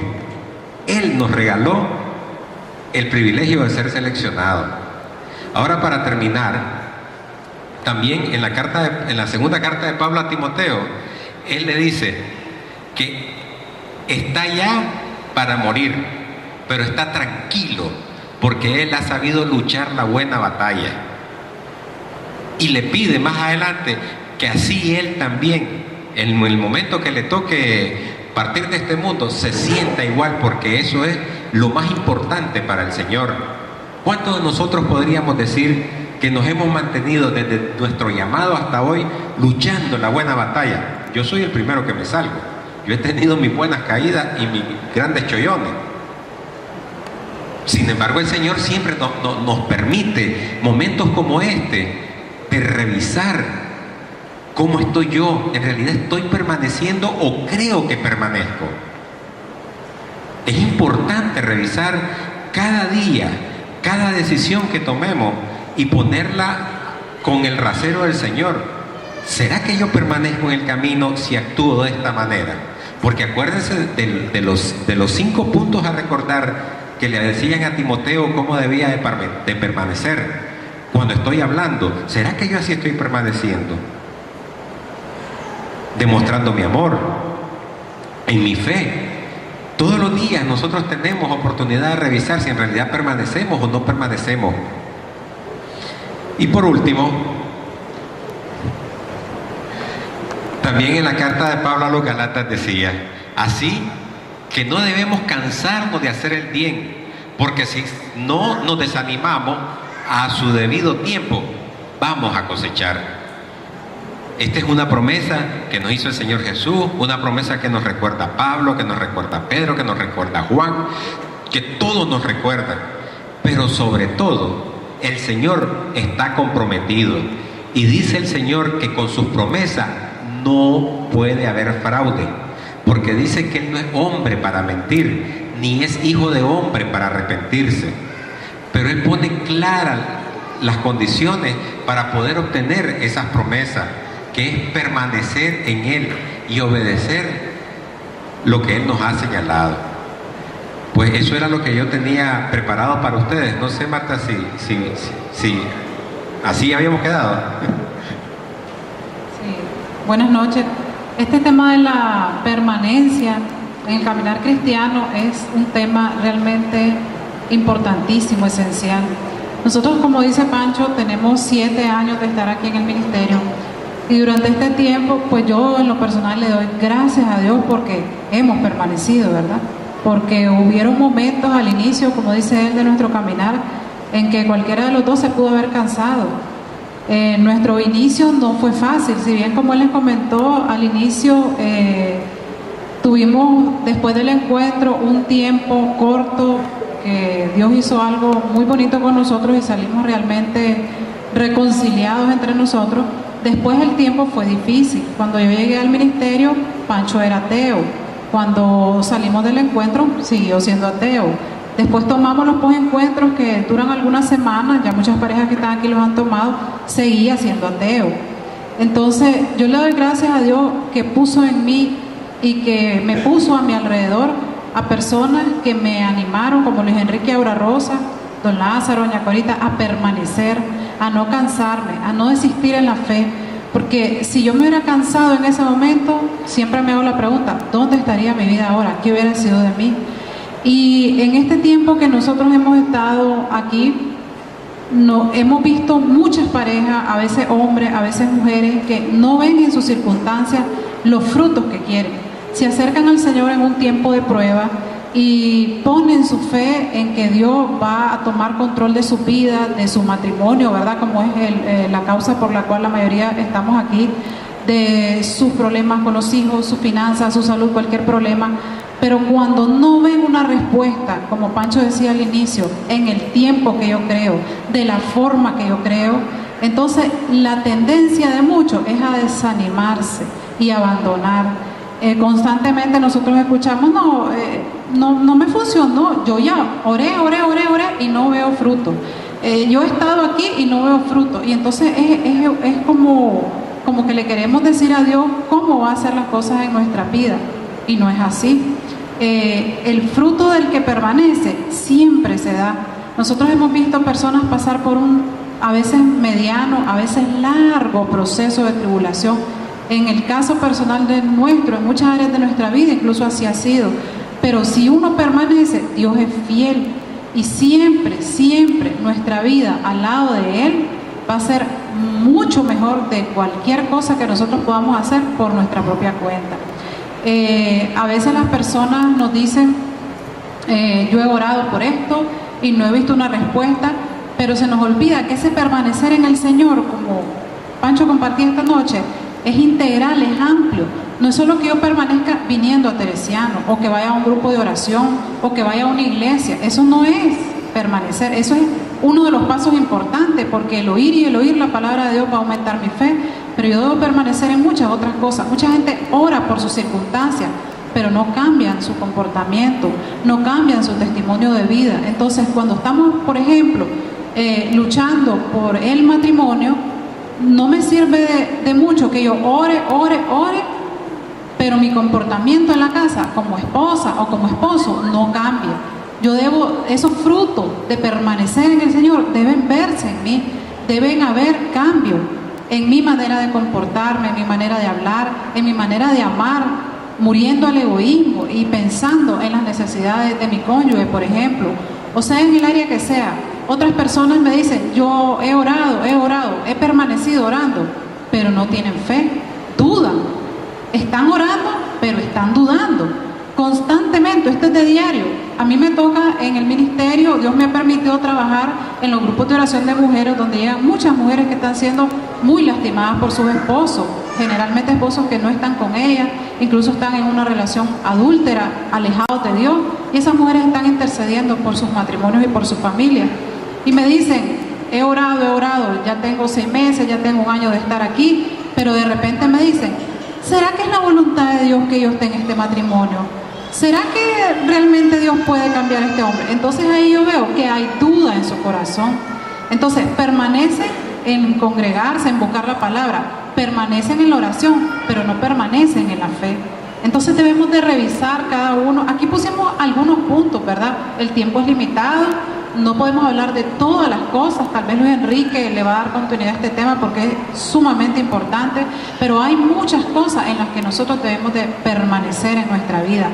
Él nos regaló el privilegio de ser seleccionado. Ahora, para terminar, también en la segunda carta de Pablo a Timoteo, él le dice que está ya para morir, pero está tranquilo, porque él ha sabido luchar la buena batalla. Y le pide más adelante que así él también, en el momento que le toque partir de este mundo, se sienta igual, porque eso es lo más importante para el Señor. ¿Cuántos de nosotros podríamos decir que nos hemos mantenido desde nuestro llamado hasta hoy luchando la buena batalla? Yo soy el primero que me salgo. Yo he tenido mis buenas caídas y mis grandes chollones. Sin embargo, el Señor siempre nos permite momentos como este de revisar cómo estoy yo. ¿En realidad estoy permaneciendo o creo que permanezco? Es importante revisar cada día, cada decisión que tomemos y ponerla con el rasero del Señor. ¿Será que yo permanezco en el camino si actúo de esta manera? Porque acuérdense de los 5 puntos a recordar que le decían a Timoteo cómo debía de permanecer cuando estoy hablando. ¿Será que yo así estoy permaneciendo? Demostrando mi amor, en mi fe. Todos los días nosotros tenemos oportunidad de revisar si en realidad permanecemos o no permanecemos. Y por último, también en la carta de Pablo a los Gálatas decía, así que no debemos cansarnos de hacer el bien, porque si no nos desanimamos, a su debido tiempo vamos a cosechar. Esta es una promesa que nos hizo el Señor Jesús, una promesa que nos recuerda a Pablo, que nos recuerda a Pedro, que nos recuerda a Juan, que todos nos recuerdan. Pero sobre todo, el Señor está comprometido. Y dice el Señor que con sus promesas no puede haber fraude. Porque dice que Él no es hombre para mentir, ni es hijo de hombre para arrepentirse. Pero Él pone claras las condiciones para poder obtener esas promesas, que es permanecer en Él y obedecer lo que Él nos ha señalado. Pues eso era lo que yo tenía preparado para ustedes. No sé, Marta, si así habíamos quedado. Sí. Buenas noches. Este tema de la permanencia en el caminar cristiano es un tema realmente importantísimo, esencial. Nosotros, como dice Pancho, tenemos 7 años de estar aquí en el ministerio, y durante este tiempo, pues yo en lo personal le doy gracias a Dios porque hemos permanecido, ¿verdad? Porque hubieron momentos al inicio, como dice él, de nuestro caminar, en que cualquiera de los dos se pudo haber cansado. Nuestro inicio no fue fácil, si bien como él les comentó al inicio, tuvimos después del encuentro un tiempo corto que Dios hizo algo muy bonito con nosotros y salimos realmente reconciliados entre nosotros. Después el tiempo fue difícil. Cuando yo llegué al ministerio, Pancho era ateo. Cuando salimos del encuentro, siguió siendo ateo. Después tomamos los posencuentros que duran algunas semanas, ya muchas parejas que están aquí los han tomado, seguía siendo ateo. Entonces yo le doy gracias a Dios que puso en mí y que me puso a mi alrededor a personas que me animaron, como Luis Enrique Aura Rosa, don Lázaro, doña Corita, a permanecer, a no cansarme, a no desistir en la fe. Porque si yo me hubiera cansado en ese momento, siempre me hago la pregunta, ¿dónde estaría mi vida ahora? ¿Qué hubiera sido de mí? Y en este tiempo que nosotros hemos estado aquí, hemos visto muchas parejas, a veces hombres, a veces mujeres, que no ven en sus circunstancias los frutos que quieren. Se acercan al Señor en un tiempo de prueba y ponen su fe en que Dios va a tomar control de su vida, de su matrimonio, ¿verdad? Como es la causa por la cual la mayoría estamos aquí, de sus problemas con los hijos, sus finanzas, su salud, cualquier problema. Pero cuando no ven una respuesta, como Pancho decía al inicio, en el tiempo que yo creo, de la forma que yo creo, entonces la tendencia de muchos es a desanimarse y abandonar. Constantemente nosotros escuchamos, no me funcionó, yo ya oré y no veo fruto. Yo he estado aquí y no veo fruto. Y entonces es como que le queremos decir a Dios cómo va a hacer las cosas en nuestra vida. Y no es así. El fruto del que permanece siempre se da. Nosotros hemos visto personas pasar por un a veces mediano, a veces largo proceso de tribulación. En el caso personal de en muchas áreas de nuestra vida, incluso así ha sido. Pero si uno permanece, Dios es fiel. Y siempre, siempre nuestra vida al lado de Él va a ser mucho mejor de cualquier cosa que nosotros podamos hacer por nuestra propia cuenta. A veces las personas nos dicen, yo he orado por esto y no he visto una respuesta, pero se nos olvida que ese permanecer en el Señor, como Pancho compartía esta noche, es integral, es amplio. No es solo que yo permanezca viniendo a Teresiano, o que vaya a un grupo de oración, o que vaya a una iglesia. Eso no es permanecer, eso es uno de los pasos importantes, porque el oír y el oír la palabra de Dios va a aumentar mi fe, pero yo debo permanecer en muchas otras cosas. Mucha gente ora por sus circunstancias, pero no cambian su comportamiento, no cambian su testimonio de vida. Entonces, cuando estamos, por ejemplo, luchando por el matrimonio, no me sirve de mucho que yo ore, pero mi comportamiento en la casa, como esposa o como esposo, no cambia. Esos frutos de permanecer en el Señor deben verse en mí, deben haber cambio en mi manera de comportarme, en mi manera de hablar, en mi manera de amar, muriendo al egoísmo y pensando en las necesidades de mi cónyuge, por ejemplo, o sea, en el área que sea. Otras personas me dicen, yo he orado, he permanecido orando, pero no tienen fe, dudan. Están orando, pero están dudando. Constantemente, esto es de diario. A mí me toca en el ministerio, Dios me ha permitido trabajar en los grupos de oración de mujeres, donde llegan muchas mujeres que están siendo muy lastimadas por sus esposos, generalmente esposos que no están con ellas, incluso están en una relación adúltera, alejados de Dios, y esas mujeres están intercediendo por sus matrimonios y por su familia. Y me dicen, he orado, ya tengo 6 meses, ya tengo 1 año de estar aquí, pero de repente me dicen, ¿será que es la voluntad de Dios que yo esté en este matrimonio? ¿Será que realmente Dios puede cambiar a este hombre? Entonces ahí yo veo que hay duda en su corazón. Entonces permanecen en congregarse, en buscar la palabra, permanecen en la oración, pero no permanecen en la fe. Entonces debemos de revisar cada uno. Aquí pusimos algunos puntos ¿verdad? El tiempo es limitado, no podemos hablar de todas las cosas, tal vez Luis Enrique le va a dar continuidad a este tema porque es sumamente importante, pero hay muchas cosas en las que nosotros debemos de permanecer en nuestra vida.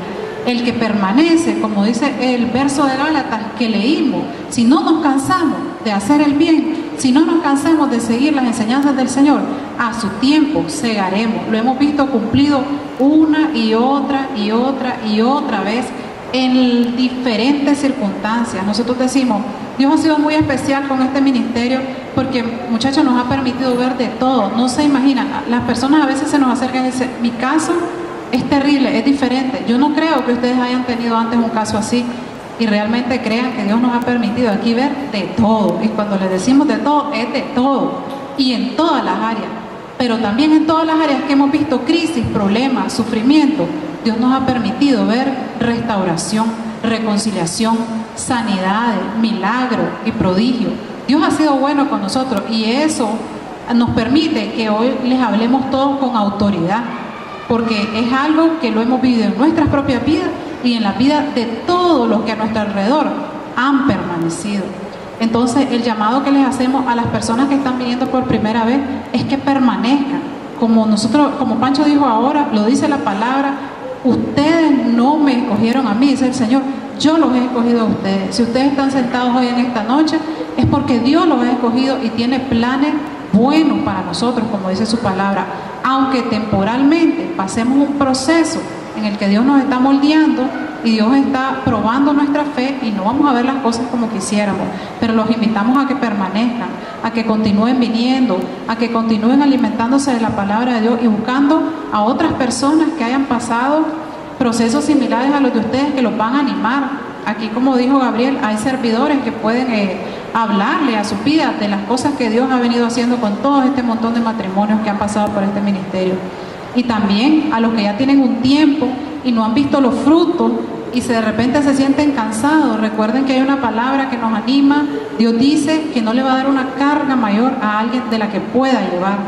El que permanece, como dice el verso de Gálatas que leímos, si no nos cansamos de hacer el bien, si no nos cansamos de seguir las enseñanzas del Señor, a su tiempo segaremos. Lo hemos visto cumplido una y otra y otra y otra vez en diferentes circunstancias. Nosotros decimos, Dios ha sido muy especial con este ministerio porque, muchachos, nos ha permitido ver de todo. No se imaginan, las personas a veces se nos acercan y dicen, mi caso es terrible, es diferente. Yo no creo que ustedes hayan tenido antes un caso así y realmente crean que Dios nos ha permitido aquí ver de todo. Y cuando les decimos de todo, es de todo y en todas las áreas. Pero también en todas las áreas que hemos visto crisis, problemas, sufrimiento, Dios nos ha permitido ver restauración, reconciliación, sanidades, milagros y prodigios. Dios ha sido bueno con nosotros y eso nos permite que hoy les hablemos todos con autoridad, porque es algo que lo hemos vivido en nuestras propias vidas y en la vida de todos los que a nuestro alrededor han permanecido. Entonces, el llamado que les hacemos a las personas que están viniendo por primera vez es que permanezcan. Como nosotros, como Pancho dijo ahora, lo dice la palabra, ustedes no me escogieron a mí, dice el Señor, yo los he escogido a ustedes. Si ustedes están sentados hoy en esta noche, es porque Dios los ha escogido y tiene planes buenos para nosotros, como dice su palabra. Aunque temporalmente pasemos un proceso en el que Dios nos está moldeando y Dios está probando nuestra fe y no vamos a ver las cosas como quisiéramos, pero los invitamos a que permanezcan, a que continúen viniendo, a que continúen alimentándose de la palabra de Dios y buscando a otras personas que hayan pasado procesos similares a los de ustedes, que los van a animar. Aquí, como dijo Gabriel, hay servidores que pueden hablarle a su vida de las cosas que Dios ha venido haciendo con todo este montón de matrimonios que han pasado por este ministerio. Y también a los que ya tienen un tiempo y no han visto los frutos y de repente se sienten cansados, recuerden que hay una palabra que nos anima. Dios dice que no le va a dar una carga mayor a alguien de la que pueda llevar.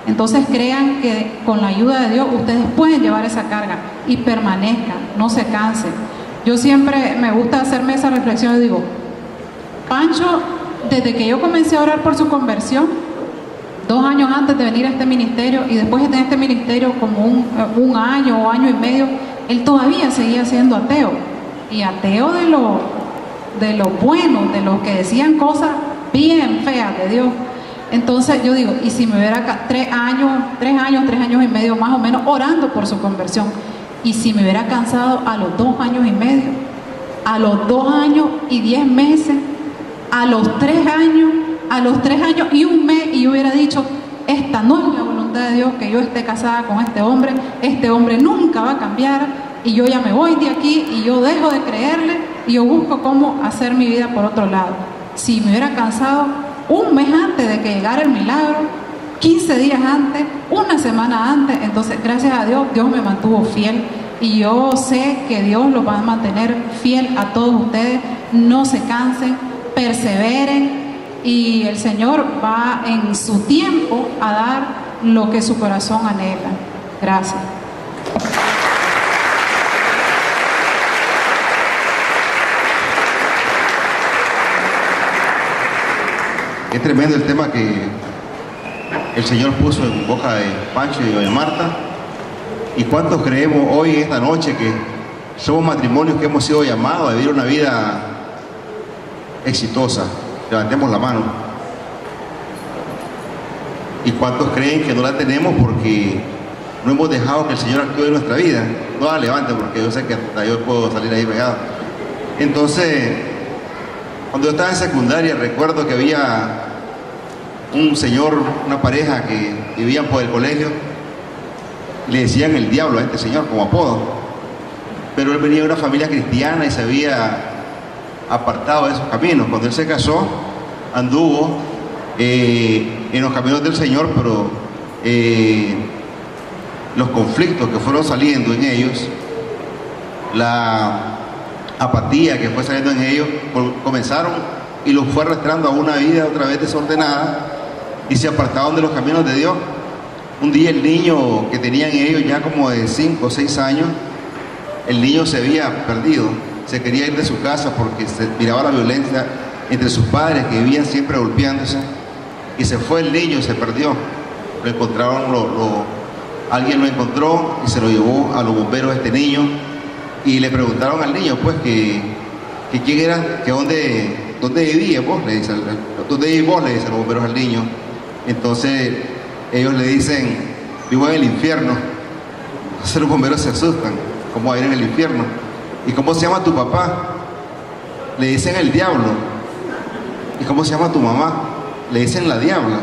Entonces crean que con la ayuda de Dios ustedes pueden llevar esa carga y permanezcan, no se cansen. Yo siempre me gusta hacerme esa reflexión y digo, Pancho, desde que yo comencé a orar por su conversión, 2 años antes de venir a este ministerio y después de este ministerio como un año o año y medio, él todavía seguía siendo ateo. Y ateo de lo bueno, de los que decían cosas bien feas de Dios. Entonces yo digo, y si me hubiera 3 años y medio más o menos orando por su conversión, y si me hubiera cansado a los 2 años y medio, a los 2 años y 10 meses, a los 3 años y 1 mes, y yo hubiera dicho, esta no es la voluntad de Dios que yo esté casada con este hombre nunca va a cambiar, y yo ya me voy de aquí, y yo dejo de creerle, y yo busco cómo hacer mi vida por otro lado. Si me hubiera cansado 1 mes antes de que llegara el milagro, 15 días antes, 1 semana antes, entonces gracias a Dios, Dios me mantuvo fiel y yo sé que Dios los va a mantener fiel a todos ustedes. No se cansen, perseveren y el Señor va en su tiempo a dar lo que su corazón anhela. Gracias. Es tremendo el tema que el Señor puso en boca de Pancho y de doña Marta. ¿Y cuántos creemos hoy, esta noche, que somos matrimonios que hemos sido llamados a vivir una vida exitosa? Levantemos la mano. ¿Y cuántos creen que no la tenemos porque no hemos dejado que el Señor actúe en nuestra vida? No la levanten porque yo sé que hasta yo puedo salir ahí pegado. Entonces, cuando yo estaba en secundaria, recuerdo que había un señor, una pareja que vivían por el colegio, le decían el diablo a este señor como apodo, pero él venía de una familia cristiana y se había apartado de esos caminos. Cuando él se casó, anduvo en los caminos del Señor, pero los conflictos que fueron saliendo en ellos, la apatía que fue saliendo en ellos, comenzaron y los fue arrastrando a una vida otra vez desordenada y se apartaron de los caminos de Dios. Un día el niño que tenían ellos ya como de 5 o 6 años, el niño se había perdido, se quería ir de su casa porque se miraba la violencia entre sus padres que vivían siempre golpeándose, y se fue el niño y se perdió. Lo encontraron, alguien lo encontró y se lo llevó a los bomberos este niño, y le preguntaron al niño pues que quién era, que dónde vivía vos, le dicen, ¿dónde vivís vos?, le dicen los bomberos al niño. Entonces ellos le dicen, vivo en el infierno. Entonces los bomberos se asustan, ¿cómo va a ir en el infierno? ¿Y cómo se llama tu papá? Le dicen el diablo. ¿Y cómo se llama tu mamá? Le dicen la diabla.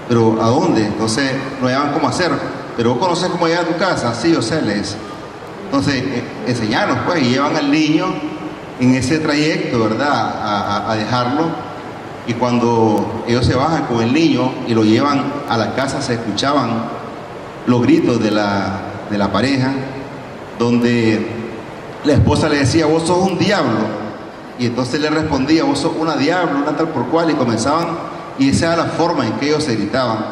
¿Pero a dónde? Entonces no saben cómo hacer. ¿Pero vos conocés cómo llegar a tu casa? Sí, yo sé, le dicen. Entonces enseñanos pues, y llevan al niño en ese trayecto, ¿verdad?, a dejarlo. Y cuando ellos se bajan con el niño y lo llevan a la casa, se escuchaban los gritos de la pareja, donde la esposa le decía, vos sos un diablo. Y entonces le respondía, vos sos una diablo, una tal por cual, y comenzaban, y esa era la forma en que ellos se gritaban.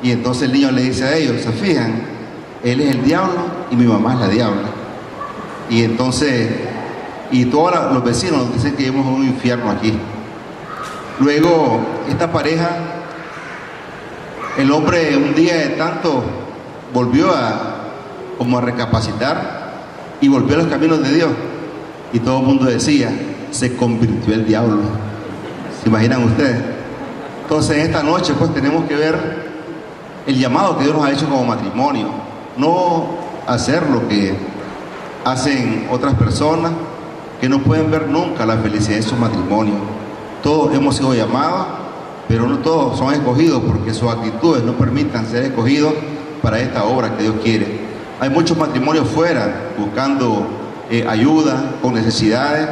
Y entonces el niño le dice a ellos, ¿se fijan? Él es el diablo y mi mamá es la diabla. Y entonces, y todos los vecinos dicen que vivimos en un infierno aquí. Luego, esta pareja, el hombre un día de tanto volvió como a recapacitar y volvió a los caminos de Dios. Y todo el mundo decía, se convirtió el diablo. ¿Se imaginan ustedes? Entonces, en esta noche, pues, tenemos que ver el llamado que Dios nos ha hecho como matrimonio. No hacer lo que hacen otras personas que no pueden ver nunca la felicidad de su matrimonio. Todos hemos sido llamados, pero no todos son escogidos porque sus actitudes no permitan ser escogidos para esta obra que Dios quiere. Hay muchos matrimonios fuera buscando ayuda, con necesidades,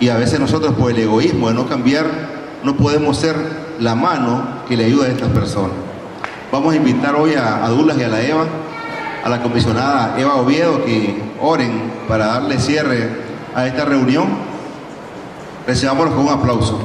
y a veces nosotros por el egoísmo de no cambiar no podemos ser la mano que le ayuda a estas personas. Vamos a invitar hoy a Douglas y a la Eva, a la comisionada Eva Oviedo, que oren para darle cierre a esta reunión. Recibámoslos con un aplauso.